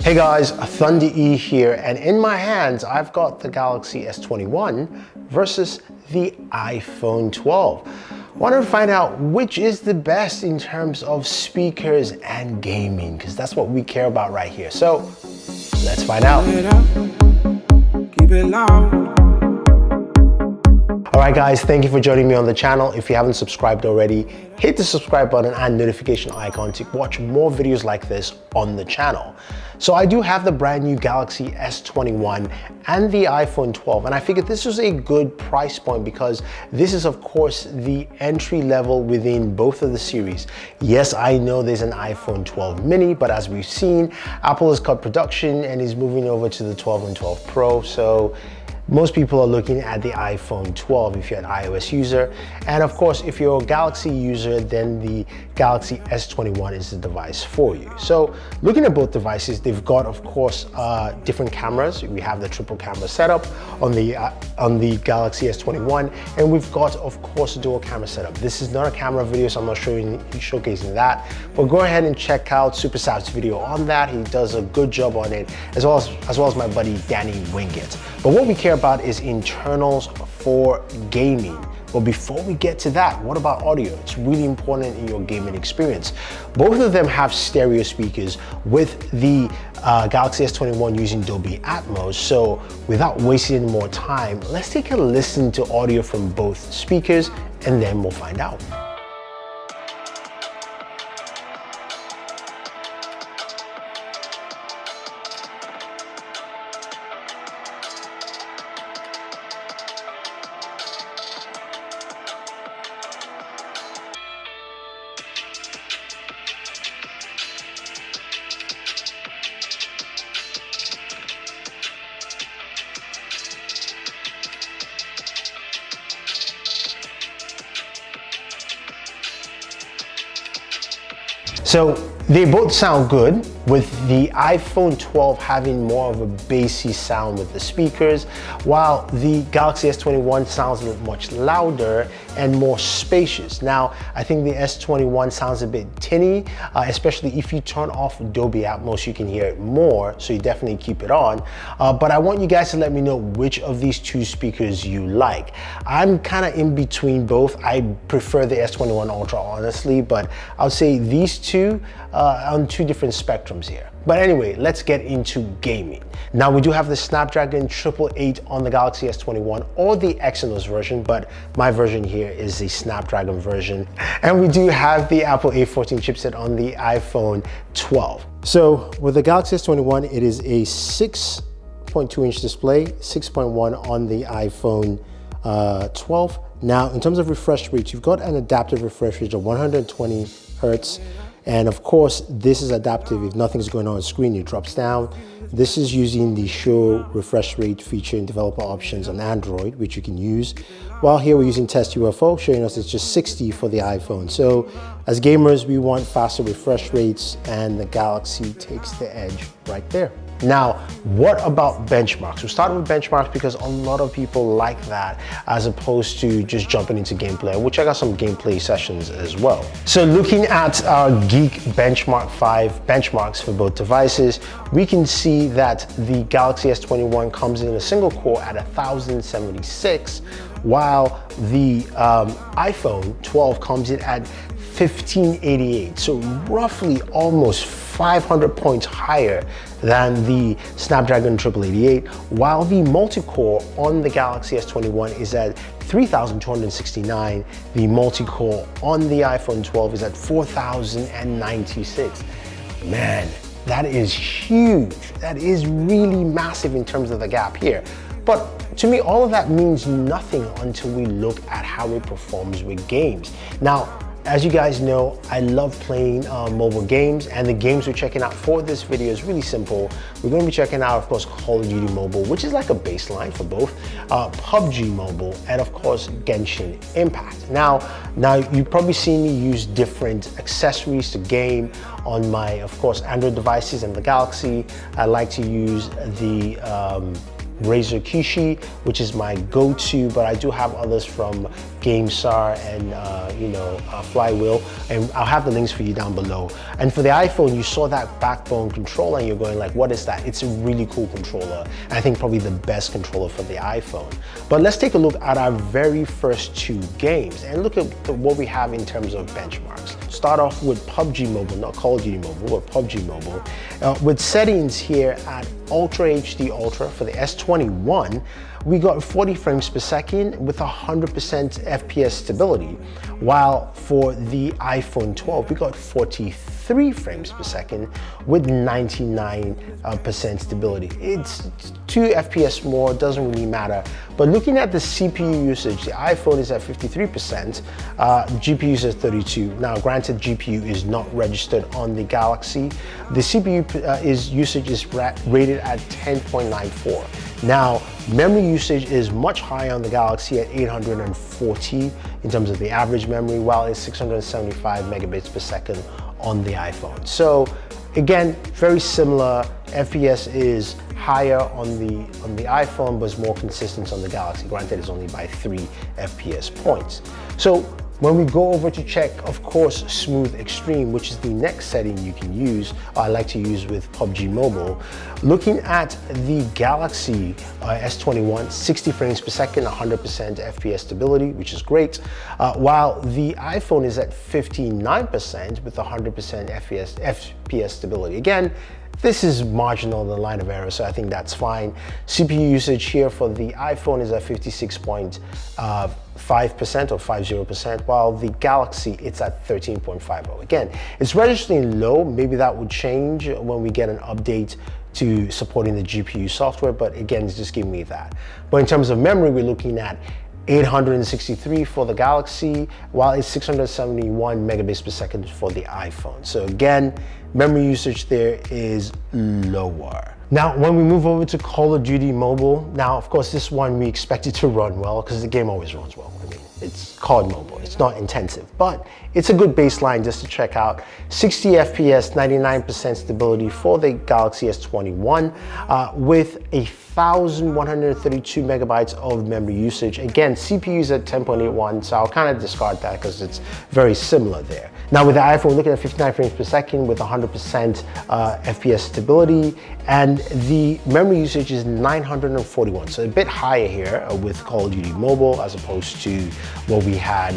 Hey guys, Thunder E here, and in my hands I've got the Galaxy S21 versus the iPhone 12. Wanted to find out which is the best in terms of speakers and gaming, because that's what we care about right here. So let's find out. Keep it loud. All right guys, thank you for joining me on the channel. If you haven't subscribed already, hit the subscribe button and notification icon to watch more videos like this on the channel. So I do have the brand new Galaxy S21 and the iPhone 12, and I figured this was a good price point because this is of course the entry level within both of the series. Yes, I know there's an iPhone 12 mini, but as we've seen, Apple has cut production and is moving over to the 12 and 12 Pro. So most people are looking at the iPhone 12 if you're an iOS user. And of course, if you're a Galaxy user, then the Galaxy S21 is the device for you. So looking at both devices, they've got, of course, different cameras. We have the triple camera setup on the Galaxy S21, and we've got, of course, a dual camera setup. This is not a camera video, so I'm not showcasing that, but go ahead and check out Super Sap's video on that. He does a good job on it, as well as my buddy Danny Wingett. But what we care about is internals for gaming. But before we get to that, what about audio? It's really important in your gaming experience. Both of them have stereo speakers, with the Galaxy S21 using Dolby Atmos. So without wasting any more time, let's take a listen to audio from both speakers and then we'll find out. So they both sound good, with the iPhone 12 having more of a bassy sound with the speakers, while the Galaxy S21 sounds much louder and more spacious. Now, I think the S21 sounds a bit tinny, especially if you turn off Dolby Atmos, you can hear it more, so you definitely keep it on. But I want you guys to let me know which of these two speakers you like. I'm kind of in between both. I prefer the S21 Ultra, honestly, but I would say these two on two different spectrums here. But anyway, let's get into gaming. Now, we do have the Snapdragon 888 on the Galaxy S21 or the Exynos version, but my version here is the Snapdragon version. And we do have the Apple A14 chipset on the iPhone 12. So with the Galaxy S21, it is a 6.2-inch display, 6.1 on the iPhone 12. Now, in terms of refresh rate, you've got an adaptive refresh rate of 120 Hertz. And of course, this is adaptive. If nothing's going on the screen, it drops down. This is using the show refresh rate feature in developer options on Android, which you can use. While here we're using Test UFO, showing us it's just 60 for the iPhone. So as gamers, we want faster refresh rates, and the Galaxy takes the edge right there. Now, what about benchmarks? We'll start with benchmarks because a lot of people like that as opposed to just jumping into gameplay. We'll check out some gameplay sessions as well. So looking at our Geek Benchmark 5 benchmarks for both devices, we can see that the Galaxy S21 comes in a single core at 1076, while the iPhone 12 comes in at 1588. So roughly almost 500 points higher than the Snapdragon 888, while the multi-core on the Galaxy S21 is at 3269. The multi-core on the iPhone 12 is at 4096. Man, that is huge. That is really massive in terms of the gap here. But to me, all of that means nothing until we look at how it performs with games. Now, as you guys know, I love playing mobile games, and the games we're checking out for this video is really simple. We're going to be checking out, of course, Call of Duty Mobile, which is like a baseline for both, Pubg Mobile, and of course, Genshin Impact. Now you've probably seen me use different accessories to game on my, of course, Android devices and the Galaxy. I like to use the Razer Kishi, which is my go-to, but I do have others from GameStar and Flywheel, and I'll have the links for you down below. And for the iPhone, you saw that backbone controller and you're going like, what is that? It's a really cool controller, and I think probably the best controller for the iPhone. But let's take a look at our very first two games and look at what we have in terms of benchmarks. Start off with Pubg Mobile, not Call of Duty Mobile, but Pubg Mobile, with settings here at Ultra HD Ultra for the S21. We got 40 frames per second with 100% FPS stability, while for the iPhone 12 we got 43 frames per second with 99% stability. It's 2 FPS more, doesn't really matter. But looking at the CPU usage, the iPhone is at 53%, GPU is at 32%. Now granted, GPU is not registered on the Galaxy. The CPU usage is rated at 10.94. Now, memory usage is much higher on the Galaxy at 840 in terms of the average memory, while it's 675 megabits per second on the iPhone. So again, very similar. FPS is higher on the iPhone, but it's more consistent on the Galaxy. Granted, it's only by 3 FPS points. So when we go over to check, of course, Smooth Extreme, which is the next setting you can use, I like to use with Pubg Mobile. Looking at the Galaxy S21, 60 frames per second, 100% FPS stability, which is great, while the iPhone is at 59% with 100% FPS stability. Again, this is marginal in the line of error, so I think that's fine. CPU usage here for the iPhone is at 56.5% or 50%, while the Galaxy, it's at 13.50. Again, it's registering low. Maybe that would change when we get an update to supporting the GPU software, but again, it's just giving me that. But in terms of memory, we're looking at 863 for the Galaxy, while it's 671 megabits per second for the iPhone. So again, memory usage there is lower. Now, when we move over to Call of Duty Mobile, now, of course, this one we expect it to run well because the game always runs well. I mean, it's COD Mobile, it's not intensive, but it's a good baseline just to check out. 60 FPS, 99% stability for the Galaxy S21 with 1,132 megabytes of memory usage. Again, CPU is at 10.81, so I'll kind of discard that because it's very similar there. Now with the iPhone, we're looking at 59 frames per second with 100% FPS stability, and the memory usage is 941, so a bit higher here with Call of Duty Mobile as opposed to what we had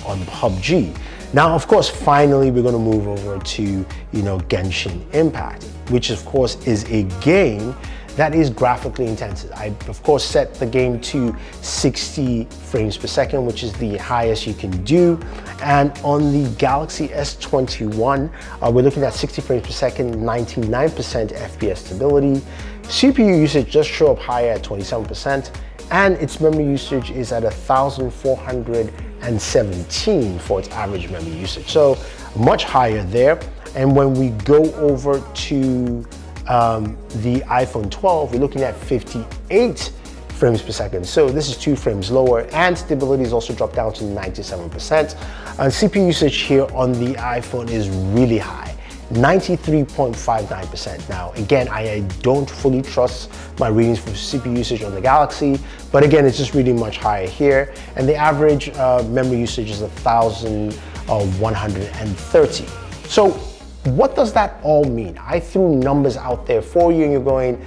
on PUBG. Now, of course, finally, we're going to move over to, Genshin Impact, which of course is a game that is graphically intensive. I, of course, set the game to 60 frames per second, which is the highest you can do. And on the Galaxy S21, we're looking at 60 frames per second, 99% FPS stability. CPU usage just show up higher at 27%, and its memory usage is at 1,417 for its average memory usage. So much higher there. And when we go over to the iPhone 12, we're looking at 58 frames per second. So this is 2 frames lower, and stability is also dropped down to 97%. And CPU usage here on the iPhone is really high, 93.59%. Now, again, I don't fully trust my readings for CPU usage on the Galaxy, but again, it's just really much higher here. And the average memory usage is 1,130. So what does that all mean? I threw numbers out there for you and you're going,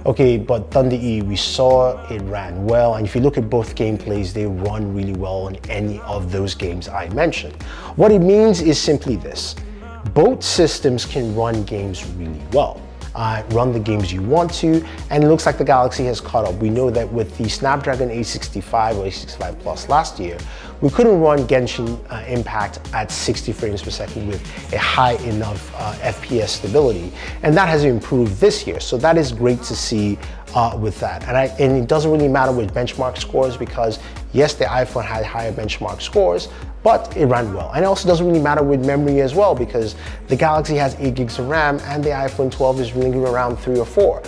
okay, but Thunder E, we saw it ran well. And if you look at both gameplays, they run really well on any of those games I mentioned. What it means is simply this: both systems can run games really well. Run the games you want to, and it looks like the Galaxy has caught up. We know that with the Snapdragon 865 or 865 Plus last year, we couldn't run Genshin Impact at 60 frames per second with a high enough FPS stability, and that has improved this year. So that is great to see with that. And it doesn't really matter with benchmark scores, because yes, the iPhone had higher benchmark scores, but it ran well. And it also doesn't really matter with memory as well, because the Galaxy has 8 gigs of RAM and the iPhone 12 is ringing around 3 or 4.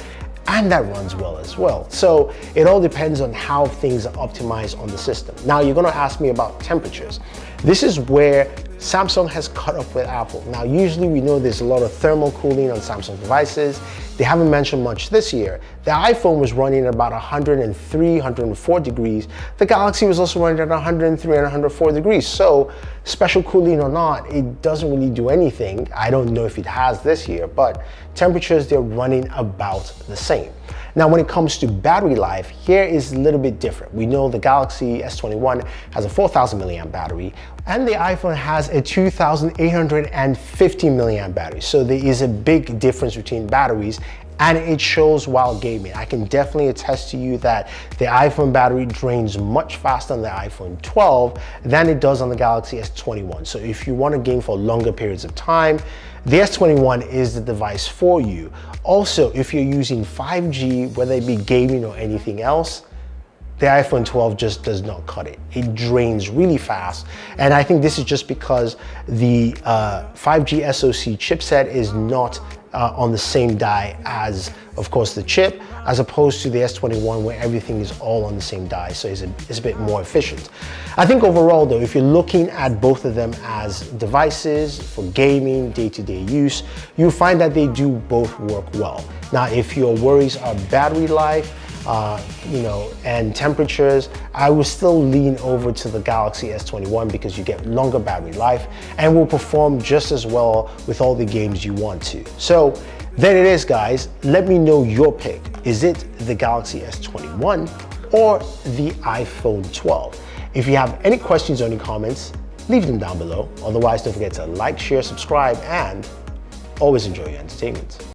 And that runs well as well. So it all depends on how things are optimized on the system. Now, you're gonna ask me about temperatures. This is where Samsung has caught up with Apple. Now, usually we know there's a lot of thermal cooling on Samsung devices. They haven't mentioned much this year. The iPhone was running at about 103, 104 degrees. The Galaxy was also running at 103 and 104 degrees. So special cooling or not, it doesn't really do anything. I don't know if it has this year, but temperatures, they're running about the same. Now, when it comes to battery life, here is a little bit different. We know the Galaxy S21 has a 4,000 milliamp battery, and the iPhone has a 2,850 milliamp battery. So there is a big difference between batteries, and it shows while gaming. I can definitely attest to you that the iPhone battery drains much faster on the iPhone 12 than it does on the Galaxy S21. So if you want to game for longer periods of time, the S21 is the device for you. Also, if you're using 5G, whether it be gaming or anything else, the iPhone 12 just does not cut it. It drains really fast. And I think this is just because the 5G SoC chipset is not on the same die as, of course, the chip, as opposed to the S21 where everything is all on the same die, so it's a bit more efficient. I think overall though, if you're looking at both of them as devices for gaming, day-to-day use, you'll find that they do both work well. Now, if your worries are battery life, and temperatures, I will still lean over to the Galaxy S21 because you get longer battery life and will perform just as well with all the games you want to. So there it is, guys. Let me know your pick. Is it the Galaxy S21 or the iPhone 12? If you have any questions or any comments, leave them down below. Otherwise, don't forget to like, share, subscribe, and always enjoy your entertainment.